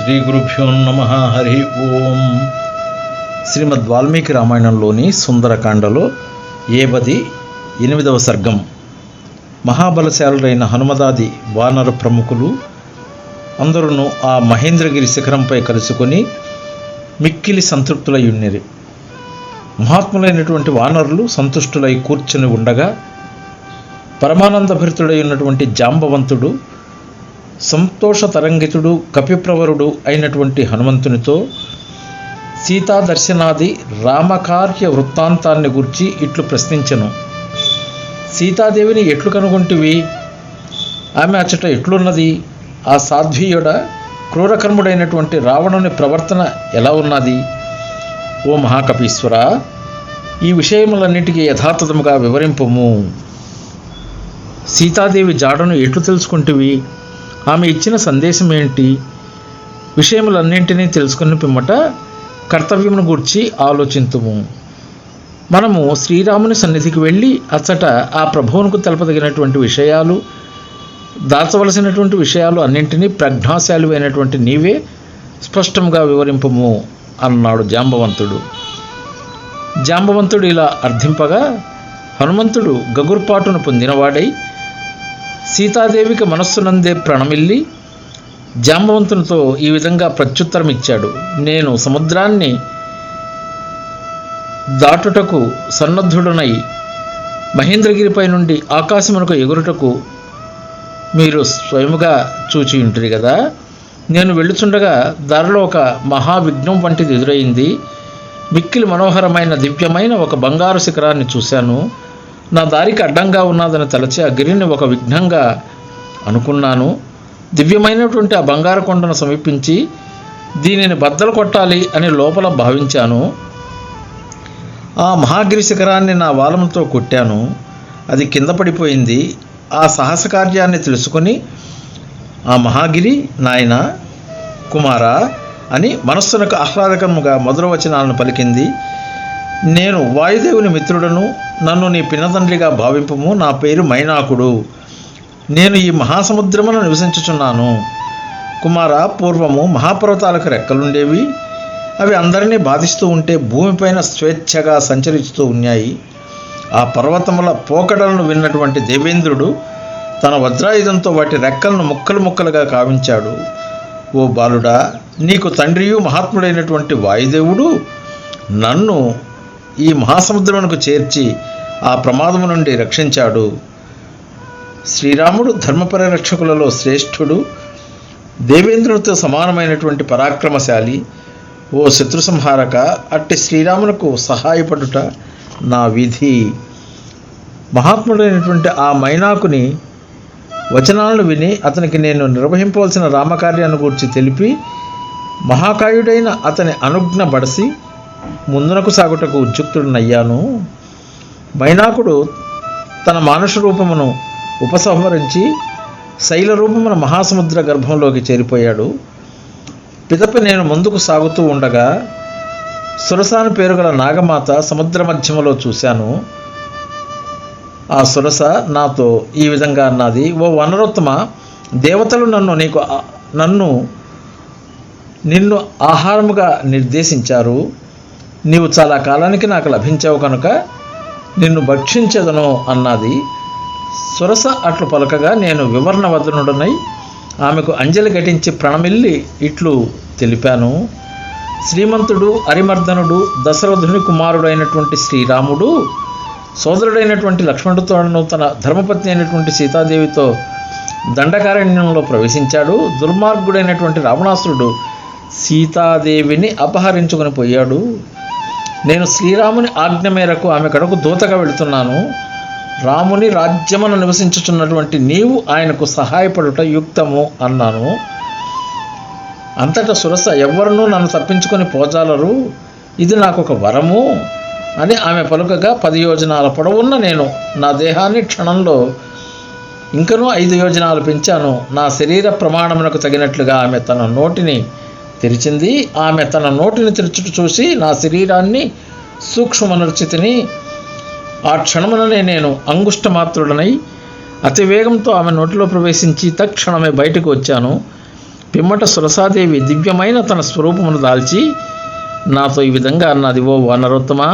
శ్రీ గురుభ్యో నమః. హరి ఓం. శ్రీమద్ వాల్మీకి రామాయణంలోని సుందరకాండలో 8వ సర్గం. మహాబలశాలురైన హనుమదాది వానర ప్రముఖులు అందరూ ఆ మహేంద్రగిరి శిఖరంపై కలుసుకొని మిక్కిలి సంతృప్తులై ఉన్నిరి. మహాత్ములైనటువంటి వానరులు సంతుష్టులై కూర్చుని ఉండగా పరమానందభరితుడై ఉన్నటువంటి జాంబవంతుడు సంతోష తరంగితుడు కపిప్రవరుడు అయినటువంటి హనుమంతునితో సీతా దర్శనాది రామకార్య వృత్తాంతాన్ని గురించి ఇట్లు ప్రశ్నించెను. సీతాదేవిని ఎట్లు కనుగొంటివి? ఆమె అచ్చట ఎట్లున్నది? ఆ సాధ్వీయుడ క్రూరకర్ముడైనటువంటి రావణుని ప్రవర్తన ఎలా ఉన్నది? ఓ మహాకపీశ్వర, ఈ విషయములన్నిటికీ యథాతథముగా వివరింపుము. సీతాదేవి జాడను ఎట్లు తెలుసుకుంటివి? ఆమె ఇచ్చిన సందేశం ఏంటి? విషయములన్నింటినీ తెలుసుకుని పిమ్మట కర్తవ్యమును గూర్చి ఆలోచింతుము. మనము శ్రీరాముని సన్నిధికి వెళ్ళి అచ్చట ఆ ప్రభువునకు తెలపదగినటువంటి విషయాలు, దాచవలసినటువంటి విషయాలు అన్నింటినీ ప్రజ్ఞాశాలి అయినటువంటి నీవే స్పష్టంగా వివరింపము అన్నాడు జాంబవంతుడు. జాంబవంతుడు ఇలా అర్థింపగా హనుమంతుడు గగుర్పాటును పొందినవాడై సీతాదేవికి మనస్సునందే ప్రణమిల్లి జాంబవంతునితో ఈ విధంగా ప్రత్యుత్తరం ఇచ్చాడు. నేను సముద్రాన్ని దాటుటకు సన్నద్ధుడనై మహేంద్రగిరిపై నుండి ఆకాశమునకు ఎగురుటకు మీరు స్వయముగా చూచి ఉంటుంది కదా. నేను వెళ్ళుచుండగా దారిలో ఒక మహావిఘ్నం వంటిది ఎదురైంది. మిక్కిలి మనోహరమైన దివ్యమైన ఒక బంగారు శిఖరాన్ని చూశాను. నా దారికి అడ్డంగా ఉన్నదని తలచి ఆ గిరిని ఒక విఘ్నంగా అనుకున్నాను. దివ్యమైనటువంటి ఆ బంగారు కొండను సమీపించి దీనిని బద్దలు కొట్టాలి అని లోపల భావించాను. ఆ మహాగిరి శిఖరాన్ని నా వాలముతో కొట్టాను. అది కింద పడిపోయింది. ఆ సాహస కార్యాన్ని తెలుసుకొని ఆ మహాగిరి నాయన కుమారా అని మనస్సునకు ఆహ్లాదకరముగా మధుర వచనాలను పలికింది. నేను వాయుదేవుని మిత్రుడను, నన్ను నీ పినతండ్రిగా భావింపము. నా పేరు మైనాకుడు. నేను ఈ మహాసముద్రమును నివసించుచున్నాను. కుమారా, పూర్వము మహాపర్వతాలకు రెక్కలుండేవి. అవి అందరినీ బాధిస్తూ ఉంటే భూమిపైన స్వేచ్ఛగా సంచరిస్తూ ఉన్నాయి. ఆ పర్వతముల పోకడలను విన్నటువంటి దేవేంద్రుడు తన వజ్రాయుధంతో వాటి రెక్కలను ముక్కలు ముక్కలుగా కావించాడు. ఓ బాలుడా, నీకు తండ్రియు మహాత్ముడైనటువంటి వాయుదేవుడు నన్ను ఈ మహాసముద్రమునకు చేర్చి ఆ ప్రమాదము నుండి రక్షించాడు. శ్రీరాముడు ధర్మ పరిరక్షకులలో శ్రేష్ఠుడు, దేవేంద్రునితో సమానమైనటువంటి పరాక్రమశాలి. ఓ శత్రు సంహారక, అట్టి శ్రీరామునకు సహాయపడుట నా విధి. మహాత్ముడైనటువంటి ఆ మైనాకుని వచనాలను విని అతనికి నేను నిర్వహింపవలసిన రామకార్యాన్ని గురించి తెలిపి మహాకాయుడైన అతని అనుజ్ఞ బడసి ముందునకు సాగుటకు ఉద్యుక్తుడనయ్యాను. మైనాకుడు తన మానుష రూపమును ఉపసంహరించి శైల రూపమున మహాసముద్ర గర్భంలోకి చేరిపోయాడు. పిదప నేను ముందుకు సాగుతూ ఉండగా సురసాని పేరు గల నాగమాత సముద్ర మధ్యములో చూశాను. ఆ సురస నాతో ఈ విధంగా అన్నది: ఓ వనరోత్తమ, దేవతలు నిన్ను ఆహారముగా నిర్దేశించారు. నీవు చాలా కాలానికి నాకు లభించావు కనుక నిన్ను భక్షించదను అన్నది. సురస అట్లు పలకగా నేను వివర్ణవదనుడనై ఆమెకు అంజలి ఘటించి ప్రణమిల్లి ఇట్లు తెలిపాను: శ్రీమంతుడు అరిమర్దనుడు దశరథుని కుమారుడైనటువంటి శ్రీరాముడు సోదరుడైనటువంటి లక్ష్మణుడితోనూ తన ధర్మపత్ని అయినటువంటి సీతాదేవితో దండకారణ్యంలో ప్రవేశించాడు. దుర్మార్గుడైనటువంటి రావణాసురుడు సీతాదేవిని అపహరించుకొని పోయాడు. నేను శ్రీరాముని ఆజ్ఞ మేరకు ఆమె కడకు దూతగా వెళుతున్నాను. రాముని రాజ్యమును నివసించుచున్నటువంటి నీవు ఆయనకు సహాయపడుట యుక్తము అన్నాను. అంతటా సురస, ఎవ్వరూ నన్ను తప్పించుకొని పోజాలరు, ఇది నాకు ఒక వరము అని ఆమె పలుకగా 10 యోజనాల పొడవున్న నేను నా దేహాన్ని క్షణంలో ఇంకనూ 5 యోజనాలు పెంచాను. నా శరీర ప్రమాణమునకు తగినట్లుగా ఆమె తన నోటిని తెరిచింది. ఆమె తన నోటిని తెరచుట చూసి నా శరీరాన్ని సూక్ష్మనర్చితిని. ఆ క్షణముననే నేను అంగుష్టమాత్రుడనై అతివేగంతో ఆమె నోటిలో ప్రవేశించి తక్షణమే బయటకు వచ్చాను. పిమ్మట సురసాదేవి దివ్యమైన తన స్వరూపమును దాల్చి నాతో ఈ విధంగా అన్నది: ఓ వానరోత్తమా,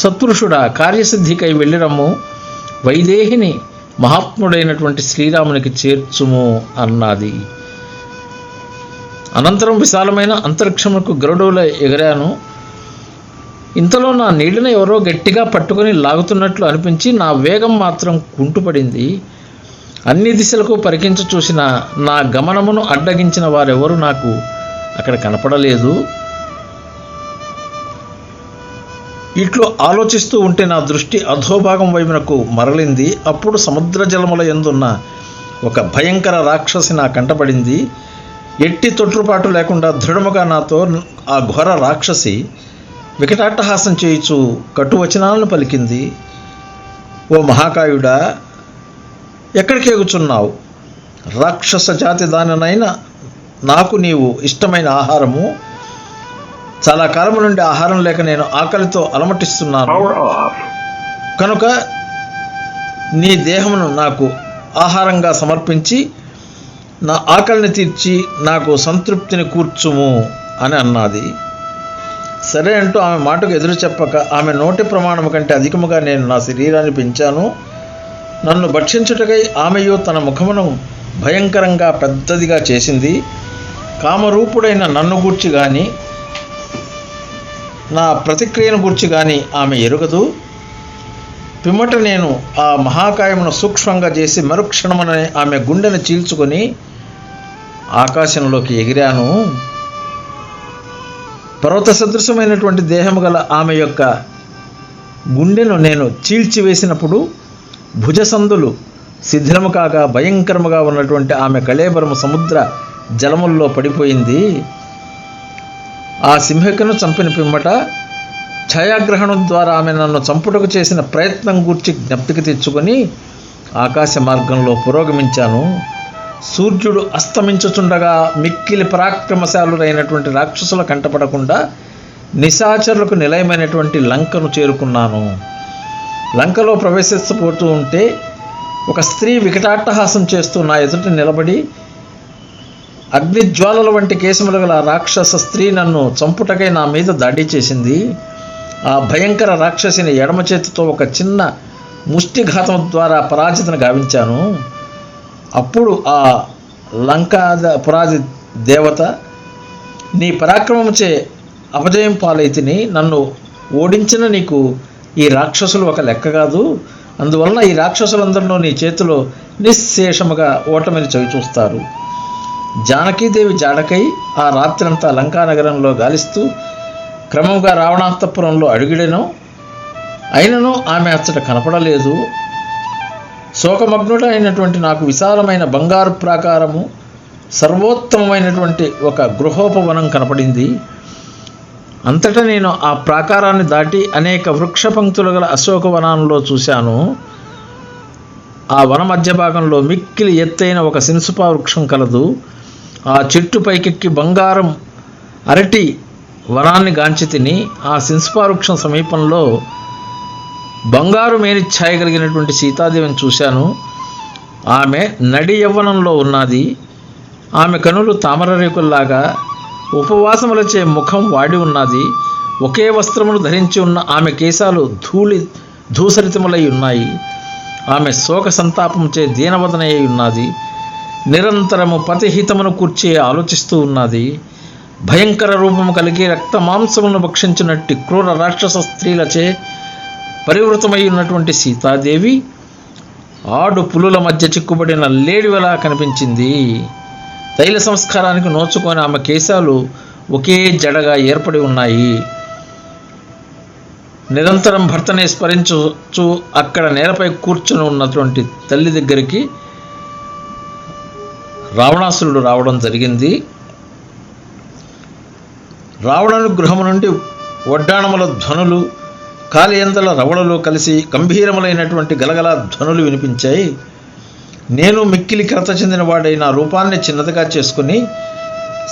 సత్పురుషుడా, కార్యసిద్ధికై వెళ్ళిరమ్ము, వైదేహిని మహాత్ముడైనటువంటి శ్రీరామునికి చేర్చుము అన్నది. అనంతరం విశాలమైన అంతరిక్షములకు గరుడులో ఎగిరాను. ఇంతలో నా నీళ్ళను ఎవరో గట్టిగా పట్టుకొని లాగుతున్నట్లు అనిపించి నా వేగం మాత్రం కుంటుపడింది. అన్ని దిశలకు పరికించి చూసిన నా గమనమును అడ్డగించిన వారెవరూ నాకు అక్కడ కనపడలేదు. ఇట్లు ఆలోచిస్తూ ఉంటే నా దృష్టి అధోభాగం వైపునకు మరలింది. అప్పుడు సముద్ర జలముల యందున్న ఒక భయంకర రాక్షసి నా కంటపడింది. ఎట్టి తొట్టుపాటు లేకుండా దృఢముగా నాతో ఆ ఘోర రాక్షసి వికటాట్టహాసం చేయుచు కట్టువచనాలను పలికింది: ఓ మహాకాయుడా, ఎక్కడికి ఎగుచున్నావు? రాక్షస జాతి దానినైనా నాకు నీవు ఇష్టమైన ఆహారము. చాలా కాలం నుండి ఆహారం లేక నేను ఆకలితో అలమటిస్తున్నాను. కనుక నీ దేహమును నాకు ఆహారంగా సమర్పించి నా ఆకలిని తీర్చి నాకు సంతృప్తిని కూర్చుము అని అన్నది. సరే అంటూ ఆమె మాటకు ఎదురు చెప్పక, ఆమె నోటి ప్రమాణము కంటే అధికముగా నేను నా శరీరాన్ని పెంచాను. నన్ను భక్షించుటకై ఆమెయు తన ముఖమును భయంకరంగా పెద్దదిగా చేసింది. కామరూపుడైన నన్ను గూర్చి కానీ నా ప్రతిక్రియను గూర్చి కానీ ఆమె ఎరుగదు. పిమ్మట నేను ఆ మహాకాయమును సూక్ష్మంగా చేసి మరుక్షణమునే ఆమె గుండెను చీల్చుకొని ఆకాశంలోకి ఎగిరాను. పర్వత సదృశమైనటువంటి దేహము గల ఆమె యొక్క గుండెను నేను చీల్చివేసినప్పుడు భుజసందులు శిథిలము కాగా భయంకరముగా ఉన్నటువంటి ఆమె కళేబరము సముద్ర జలముల్లో పడిపోయింది. ఆ సింహికను చంపిన పిమ్మట ఛాయాగ్రహణం ద్వారా ఆమె నన్ను చంపుటకు చేసిన ప్రయత్నం గూర్చి జ్ఞప్తికి తెచ్చుకొని ఆకాశ మార్గంలో పురోగమించాను. సూర్యుడు అస్తమించుచుండగా మిక్కిలి పరాక్రమశాలురైనటువంటి రాక్షసుల కంటపడకుండా నిశాచరులకు నిలయమైనటువంటి లంకను చేరుకున్నాను. లంకలో ప్రవేశిస్తపోతూ ఉంటే ఒక స్త్రీ వికటాట్టహాసం చేస్తూ నా ఎదుట నిలబడి అగ్నిజ్వాలల వంటి కేశములు గల రాక్షస స్త్రీ నన్ను చంపుటకై నా మీద దాడి చేసింది. ఆ భయంకర రాక్షసిని ఎడమ చేతితో ఒక చిన్న ముష్టిఘాతం ద్వారా పరాజితను గావించాను. అప్పుడు ఆ లంకాపురాది దేవత, నీ పరాక్రమముచే అపజయం పాలైతిని, నన్ను ఓడించిన నీకు ఈ రాక్షసులు ఒక లెక్క కాదు. అందువలన ఈ రాక్షసులందరిలో నీ చేతిలో నిశ్శేషముగా ఓటమిని చవిచూస్తారు. జానకీదేవి జాడకై ఆ రాత్రంతా లంకానగరంలో గాలిస్తూ క్రమంగా రావణాంతపురంలో అడుగిడెను. అయినను ఆమె అచ్చట కనపడలేదు. శోకమగ్నుడ అయినటువంటి నాకు విశాలమైన బంగారు ప్రాకారము, సర్వోత్తమమైనటువంటి ఒక గృహోపవనం కనపడింది. అంతటా నేను ఆ ప్రాకారాన్ని దాటి అనేక వృక్ష పంక్తులు గల అశోకవనంలో చూశాను. ఆ వన మధ్య భాగంలో మిక్కిలి ఎత్తైన ఒక సినుసుపా వృక్షం కలదు. ఆ చెట్టు పైకెక్కి బంగారం అరటి వనాన్ని గాంచి తిని ఆ సినుసుపా వృక్షం సమీపంలో బంగారు మేని ఛాయ కలిగినటువంటి సీతాదేవిని చూశాను. ఆమె నడి యవ్వనంలో ఉన్నది. ఆమె కనులు తామర రేకుల్లాగా ఉపవాసములచే ముఖం వాడి ఉన్నది. ఒకే వస్త్రమును ధరించి ఉన్న ఆమె కేశాలు ధూసరితములై ఉన్నాయి. ఆమె శోక సంతాపంచే దీనవదనయ్యి ఉన్నది. నిరంతరము పతిహితమును కూర్చి ఆలోచిస్తూ ఉన్నది. భయంకర రూపము కలిగి రక్త మాంసమును భక్షించినట్టి క్రూర రాక్షస స్త్రీలచే పరివృతమై ఉన్నటువంటి సీతాదేవి ఆడు పులుల మధ్య చిక్కుబడిన లేడివలా కనిపించింది. తైల సంస్కారానికి నోచుకొని ఆమె కేశాలు ఒకే జడగా ఏర్పడి ఉన్నాయి. నిరంతరం భర్తనే స్మరించు అక్కడ నేలపై కూర్చుని ఉన్నటువంటి తల్లి దగ్గరికి రావణాసురుడు రావడం జరిగింది. రావణుని గృహము నుండి వడ్డాణముల ధ్వనులు, కాలియందల రవళలు కలిసి గంభీరములైనటువంటి గలగల ధ్వనులు వినిపించాయి. నేను మిక్కిలి కలత చెందిన వాడై నా రూపాన్ని చిన్నదిగా చేసుకుని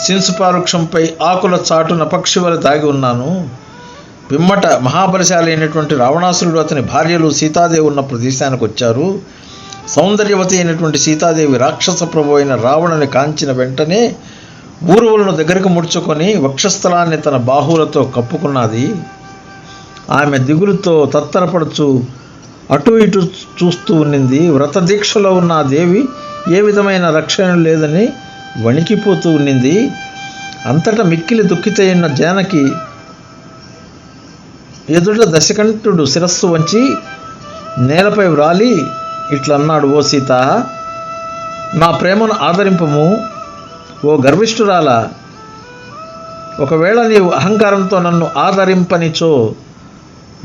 సిన్సుపావృక్షంపై ఆకుల చాటున పక్షి వలె దాగి ఉన్నాను. పిమ్మట మహాబలశాలి అయినటువంటి రావణాసురుడు అతని భార్యలు సీతాదేవి ఉన్న ప్రదేశానికి వచ్చారు. సౌందర్యవతి అయినటువంటి సీతాదేవి రాక్షస ప్రభు అయిన రావణుని కాంచిన వెంటనే ఊరువులను దగ్గరకు ముడుచుకొని వక్షస్థలాన్ని తన బాహువులతో కప్పుకున్నది. ఆమె దిగులుతో తత్తరపడుచు అటు ఇటు చూస్తూ ఉన్నింది. వ్రత దీక్షలో ఉన్న ఆ దేవి ఏ విధమైన రక్షణ లేదని వణికిపోతూ ఉన్నింది. అంతటా మిక్కిలి దుఃఖితైన జానకి ఎదుట దశకంఠుడు శిరస్సు వంచి నేలపై వ్రాలి ఇట్లన్నాడు, ఓ సీత, నా ప్రేమను ఆదరింపము. ఓ గర్విష్ఠురాల, ఒకవేళ నీవు అహంకారంతో నన్ను ఆదరింపనిచో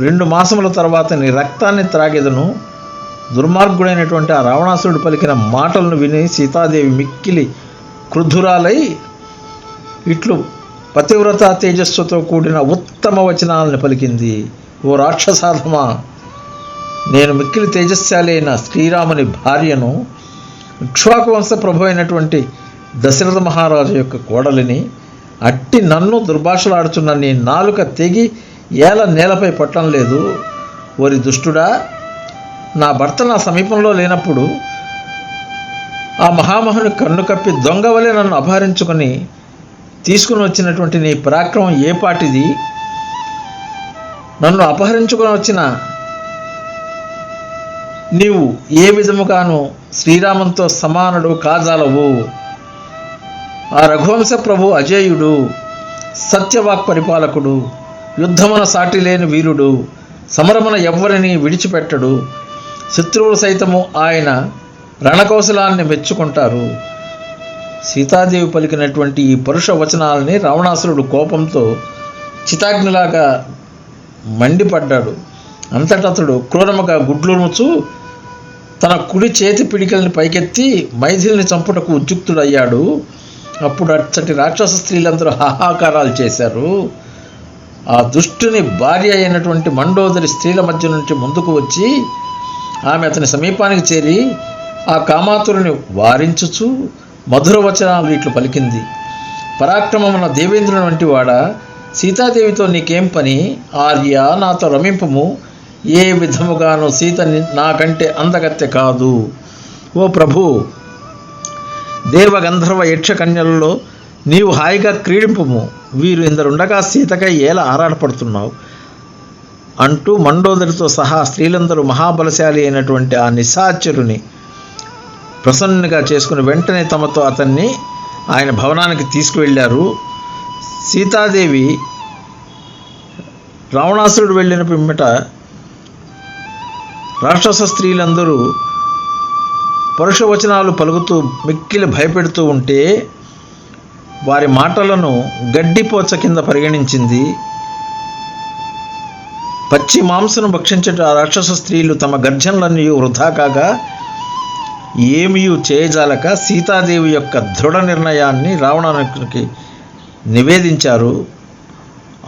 2 మాసముల తర్వాత నీ రక్తాన్ని త్రాగెదను. దుర్మార్గుడైనటువంటి ఆ రావణాసురుడు పలికిన మాటలను విని సీతాదేవి మిక్కిలి క్రుద్ధురాలై ఇట్లు పతివ్రత తేజస్సుతో కూడిన ఉత్తమ వచనాలను పలికింది. ఓ రాక్షసాధమా, నేను మిక్కిలి తేజస్శాలి అయిన శ్రీరాముని భార్యను, ఇక్ష్వాకు వంశ ప్రభు అయినటువంటి దశరథ మహారాజు యొక్క కోడలిని. అట్టి నన్ను దుర్భాషలాడుచున్న నీ నాలుక తెగి ఏల నేలపై పట్టం లేదు. ఓరి దుష్టుడా, నా భర్త నా సమీపంలో లేనప్పుడు ఆ మహామహుని కన్ను కప్పి దొంగ వలె నన్ను అపహరించుకొని తీసుకుని వచ్చినటువంటి నీ పరాక్రమం ఏ పాటిది? నన్ను అపహరించుకొని వచ్చిన నీవు ఏ విధముగాను శ్రీరామంతో సమానుడు కాజాలవు. ఆ రఘువంశ ప్రభు అజేయుడు, సత్యవాక్ పరిపాలకుడు, యుద్ధమున సాటి లేని వీరుడు, సమరమున ఎవ్వరిని విడిచిపెట్టడు. శత్రువులు సైతము ఆయన రణకౌశలాన్ని మెచ్చుకుంటారు. సీతాదేవి పలికినటువంటి ఈ పరుష వచనాలని రావణాసురుడు కోపంతో చితాగ్నిలాగా మండిపడ్డాడు. అంతటా అతడు క్రూరముగా గుడ్లుముచు తన కుడి చేతి పిడికల్ని పైకెత్తి మైథిలిని చంపుటకు ఉద్యుక్తుడయ్యాడు. అప్పుడు అచ్చటి రాక్షస స్త్రీలందరూ హాహాకారాలు చేశారు. ఆ దుష్టుని భార్య అయినటువంటి మండోదరి స్త్రీల మధ్య నుంచి ముందుకు వచ్చి ఆమె అతని సమీపానికి చేరి ఆ కామాతురుని వారించుచు మధుర వచనాలు ఇట్లు పలికింది. పరాక్రమమున దేవేంద్రుని వంటి వాడా, సీతాదేవితో నీకేం పని? ఆర్య, నాతో రమింపము. ఏ విధముగాను సీత నాకంటే అందగత్తె కాదు. ఓ ప్రభు, దేవగంధర్వ యక్షకన్యలలో నీవు హాయిగా క్రీడింపుము. వీరు ఇందరుండగా సీతకై ఏలా ఆరాటపడుతున్నావు అంటూ మండోదరితో సహా స్త్రీలందరూ మహాబలశాలి అయినటువంటి ఆ నిశాచరుని ప్రసన్నునిగా చేసుకుని వెంటనే తమతో అతన్ని ఆయన భవనానికి తీసుకువెళ్ళారు. సీతాదేవి రావణాసురుడు వెళ్ళిన పిమ్మట రాక్షస స్త్రీలందరూ పరుషవచనాలు పలుకుతూ మిక్కిలి భయపెడుతూ ఉంటే వారి మాటలను గడ్డిపోచ కింద పరిగణించింది. పచ్చి మాంసను భక్షించట ఆ రాక్షస స్త్రీలు తమ గర్జనలన్నీ వృధా కాగా ఏమీ చేయజాలక సీతాదేవి యొక్క దృఢ నిర్ణయాన్ని రావణానికి నివేదించారు.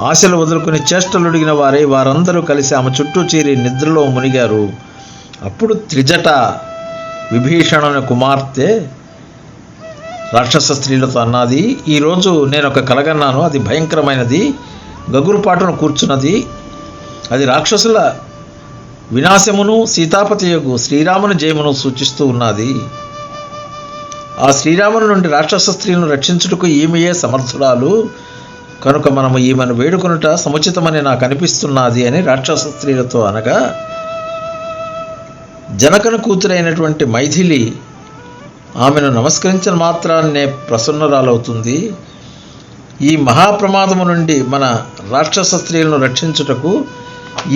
ఆశలు వదులుకుని చేష్టలుడిగిన వారే వారందరూ కలిసి ఆమె చుట్టూ చేరి నిద్రలో మునిగారు. అప్పుడు త్రిజట విభీషణుని కుమార్తె రాక్షస స్త్రీలతో అన్నది, ఈరోజు నేను ఒక కలగన్నాను. అది భయంకరమైనది, గగురుపాటును కూర్చున్నది. అది రాక్షసుల వినాశమును సీతాపతియగు శ్రీరాముని జయమును సూచిస్తూ ఉన్నది. ఆ శ్రీరాముని నుండి రాక్షస స్త్రీలను రక్షించుటకు ఈమెయే సమర్థురాలు కనుక మనము ఈమెను వేడుకొనుట సముచితమని నాకు అనిపిస్తున్నది అని రాక్షస స్త్రీలతో అనగా, జనకను కూతురైనటువంటి మైథిలి ఆమెను నమస్కరించిన మాత్రాన్నే ప్రసన్నరాలవుతుంది. ఈ మహాప్రమాదము నుండి మన రాక్షస స్త్రీలను రక్షించుటకు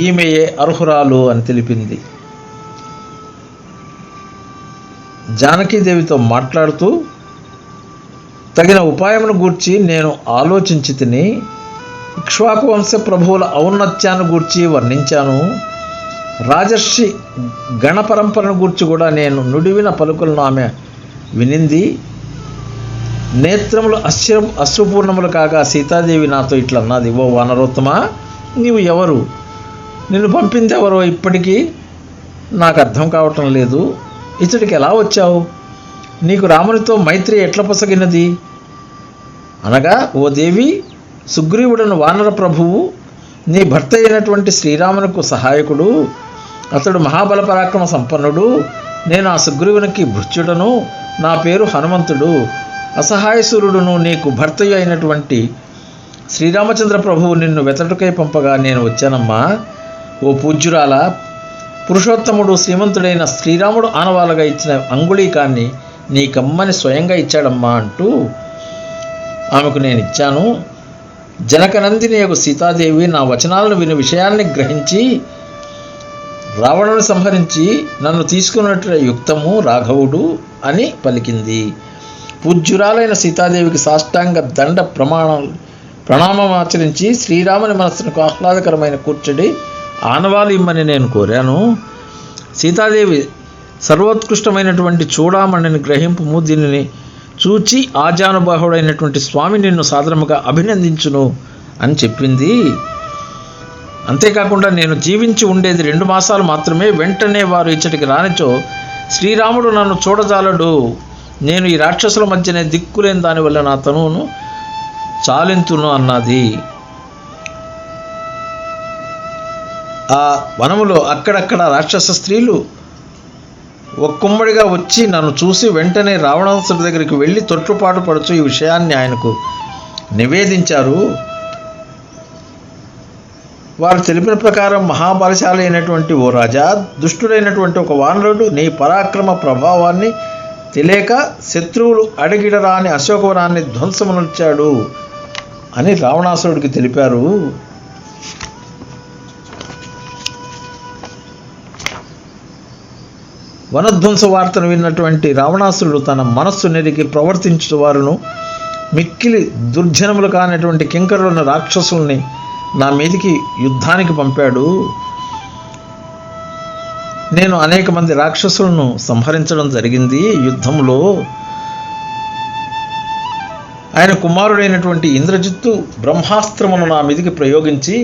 ఈమెయే అర్హురాలు అని తెలిపింది. జానకీదేవితో మాట్లాడుతూ, తగిన ఉపాయమును గూర్చి నేను ఆలోచించి తిని ఇక్ష్వాకు వంశ ప్రభువుల ఔన్నత్యాన్ని గూర్చి వర్ణించాను. రాజర్షి గణపరంపరను గూర్చి కూడా నేను నుడివిన పలుకులను ఆమె వినింది. నేత్రములు అశ్రుపూర్ణములు కాగా సీతాదేవి నాతో ఇట్లన్నది, ఓ వానరోత్తమా, నీవు ఎవరు? నిన్ను పంపింది ఎవరో ఇప్పటికీ నాకు అర్థం కావటం లేదు. ఇతడికి ఎలా వచ్చావు? నీకు రామునితో మైత్రి ఎట్ల పొసగినది? అనగా, ఓ దేవి, సుగ్రీవుడను వానర ప్రభువు నీ భర్త అయినటువంటి శ్రీరామునకు సహాయకుడు. అతడు మహాబల పరాక్రమ సంపన్నుడు. నేను ఆ సుగ్రీవునికి భృత్యుడను. నా పేరు హనుమంతుడు. అసహాయసురుడును నీకు భర్తయు అయినటువంటి శ్రీరామచంద్ర ప్రభువు నిన్ను వెతటుకై పంపగా నేను వచ్చానమ్మా. ఓ పూజ్యురాల, పురుషోత్తముడు శ్రీమంతుడైన శ్రీరాముడు ఆనవాలుగా ఇచ్చిన అంగుళీకాన్ని నీకమ్మని స్వయంగా ఇచ్చాడమ్మా అంటూ ఆమెకు నేను ఇచ్చాను. జనకనందిని యొక్క సీతాదేవి నా వచనాలను విని విషయాన్ని గ్రహించి రావణుని సంహరించి నన్ను తీసుకున్నట్టు యుక్తము రాఘవుడు అని పలికింది. పూజ్యురాలైన సీతాదేవికి సాష్టాంగ దండ ప్రణామం ఆచరించి శ్రీరాముని మనస్సుకు ఆహ్లాదకరమైన కూర్చొని ఆనవాలు ఇమ్మని నేను కోరాను. సీతాదేవి సర్వోత్కృష్టమైనటువంటి చూడామణిని గ్రహింపుము, దీనిని చూచి ఆజానుబాహుడైనటువంటి స్వామి నిన్ను సాదరముగా అభినందించును అని చెప్పింది. అంతేకాకుండా నేను జీవించి ఉండేది 2 మాసాలు మాత్రమే, వెంటనే వారు ఇచ్చటికి రానిచో శ్రీరాముడు నన్ను చూడజాలడు. నేను ఈ రాక్షసుల మధ్యనే దిక్కులేని దానివల్ల నా తనువును చాలింతును అన్నది. ఆ వనములో అక్కడక్కడ రాక్షస స్త్రీలు ఒక్కుమ్మడిగా వచ్చి నన్ను చూసి వెంటనే రావణాసుడి దగ్గరికి వెళ్ళి తొట్టుపాటు పడుచు ఈ విషయాన్ని ఆయనకు నివేదించారు. వారు తెలిపిన ప్రకారం మహాబలశాలి అయినటువంటి ఓ రాజా, దుష్టుడైనటువంటి ఒక వానరుడు నీ పరాక్రమ ప్రభావాన్ని తెలియక శత్రువులు అడిగిడరాని అశోకవనాన్ని ధ్వంసమునొచ్చాడు అని రావణాసురుడికి తెలిపారు. వనధ్వంస వార్తను విన్నటువంటి రావణాసురుడు తన మనస్సు నెరిగి ప్రవర్తించు వారును మిక్కిలి దుర్జనములు కానటువంటి కింకరులను రాక్షసుల్ని నా మీదికి యుద్ధానికి పంపాడు. నేను అనేక మంది రాక్షసులను సంహరించడం జరిగింది. యుద్ధంలో ఆయన కుమారుడైనటువంటి ఇంద్రజిత్తు బ్రహ్మాస్త్రమును నా మీదికి ప్రయోగించి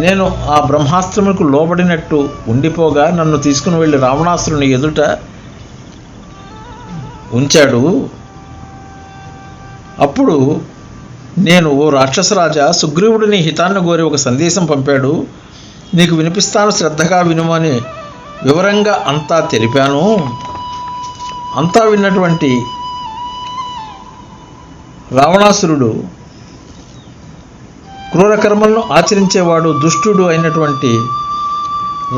నేను ఆ బ్రహ్మాస్త్రములకు లోబడినట్టు ఉండిపోగా నన్ను తీసుకుని వెళ్ళి రావణాసురుని ఎదుట ఉంచాడు. అప్పుడు నేను, ఓ రాక్షసరాజా, సుగ్రీవుడిని హితాన్ని కోరి ఒక సందేశం పంపాడు, నీకు వినిపిస్తాను, శ్రద్ధగా వినుమని వివరంగా అంతా తెలిపాను. అంతా విన్నటువంటి రావణాసురుడు క్రూర కర్మలను ఆచరించేవాడు దుష్టుడు అయినటువంటి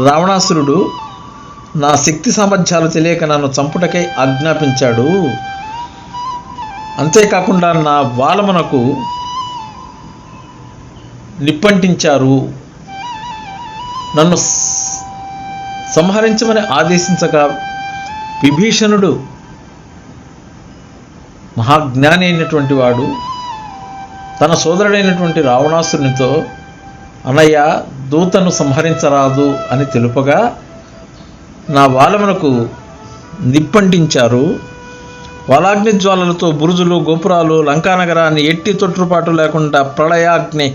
రావణాసురుడు నా శక్తి సామర్థ్యాలు తెలియక నన్ను చంపుటకై ఆజ్ఞాపించాడు. అంతేకాకుండా నా వాలమునకు నిప్పంటించారు. నన్ను సంహరించమని ఆదేశించగా విభీషణుడు మహాజ్ఞాని అయినటువంటి వాడు తన సోదరుడైనటువంటి రావణాసురునితో, అన్నయ్య, దూతను సంహరించరాదు అని తెలుపగా నా వాలమునకు నిప్పంటించారు. వాలాగ్ని జ్వాలలతో బురుజులు, గోపురాలు, లంకానగరాన్ని ఎట్టి తొట్టుపాటు లేకుండా ప్రళయాగ్ని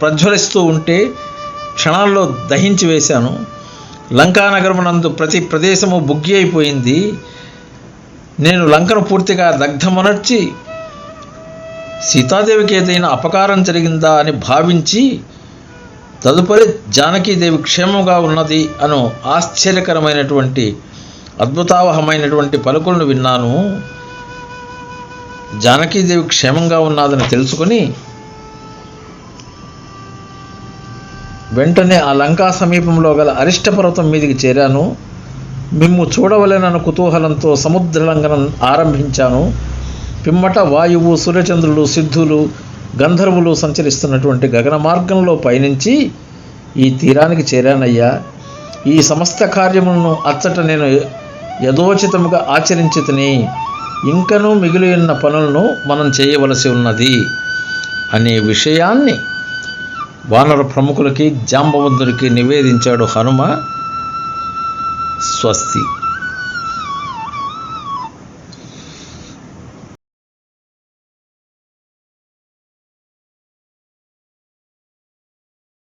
ప్రజ్వలిస్తూ ఉంటే క్షణాల్లో దహించి వేశాను. లంకానగరమునందు ప్రతి ప్రదేశము బుగ్గి అయిపోయింది. నేను లంకను పూర్తిగా దగ్ధమునర్చి సీతాదేవికి ఏదైనా అపకారం జరిగిందా అని భావించి తదుపరి జానకీదేవి క్షేమంగా ఉన్నది అను ఆశ్చర్యకరమైనటువంటి అద్భుతావహమైనటువంటి పలుకులను విన్నాను. జానకీదేవి క్షేమంగా ఉన్నదని తెలుసుకొని వెంటనే ఆ లంకా సమీపంలో గల అరిష్ట పర్వతం మీదికి చేరాను. మిమ్ము చూడవలెనన్న కుతూహలంతో సముద్రలంఘనం ఆరంభించాను. పిమ్మట వాయువు, సూర్యచంద్రులు, సిద్ధులు, గంధర్వులు సంచరిస్తున్నటువంటి గగన మార్గంలో పయనించి ఈ తీరానికి చేరానయ్యా. ఈ సమస్త కార్యములను అచ్చట నేను యథోచితముగా ఆచరించితిని. ఇంకనూ మిగిలి ఉన్న పనులను మనం చేయవలసి ఉన్నది అనే విషయాన్ని వానర ప్రముఖులకి, జాంబవంతుడికి నివేదించాడు హనుమ. స్వస్తి.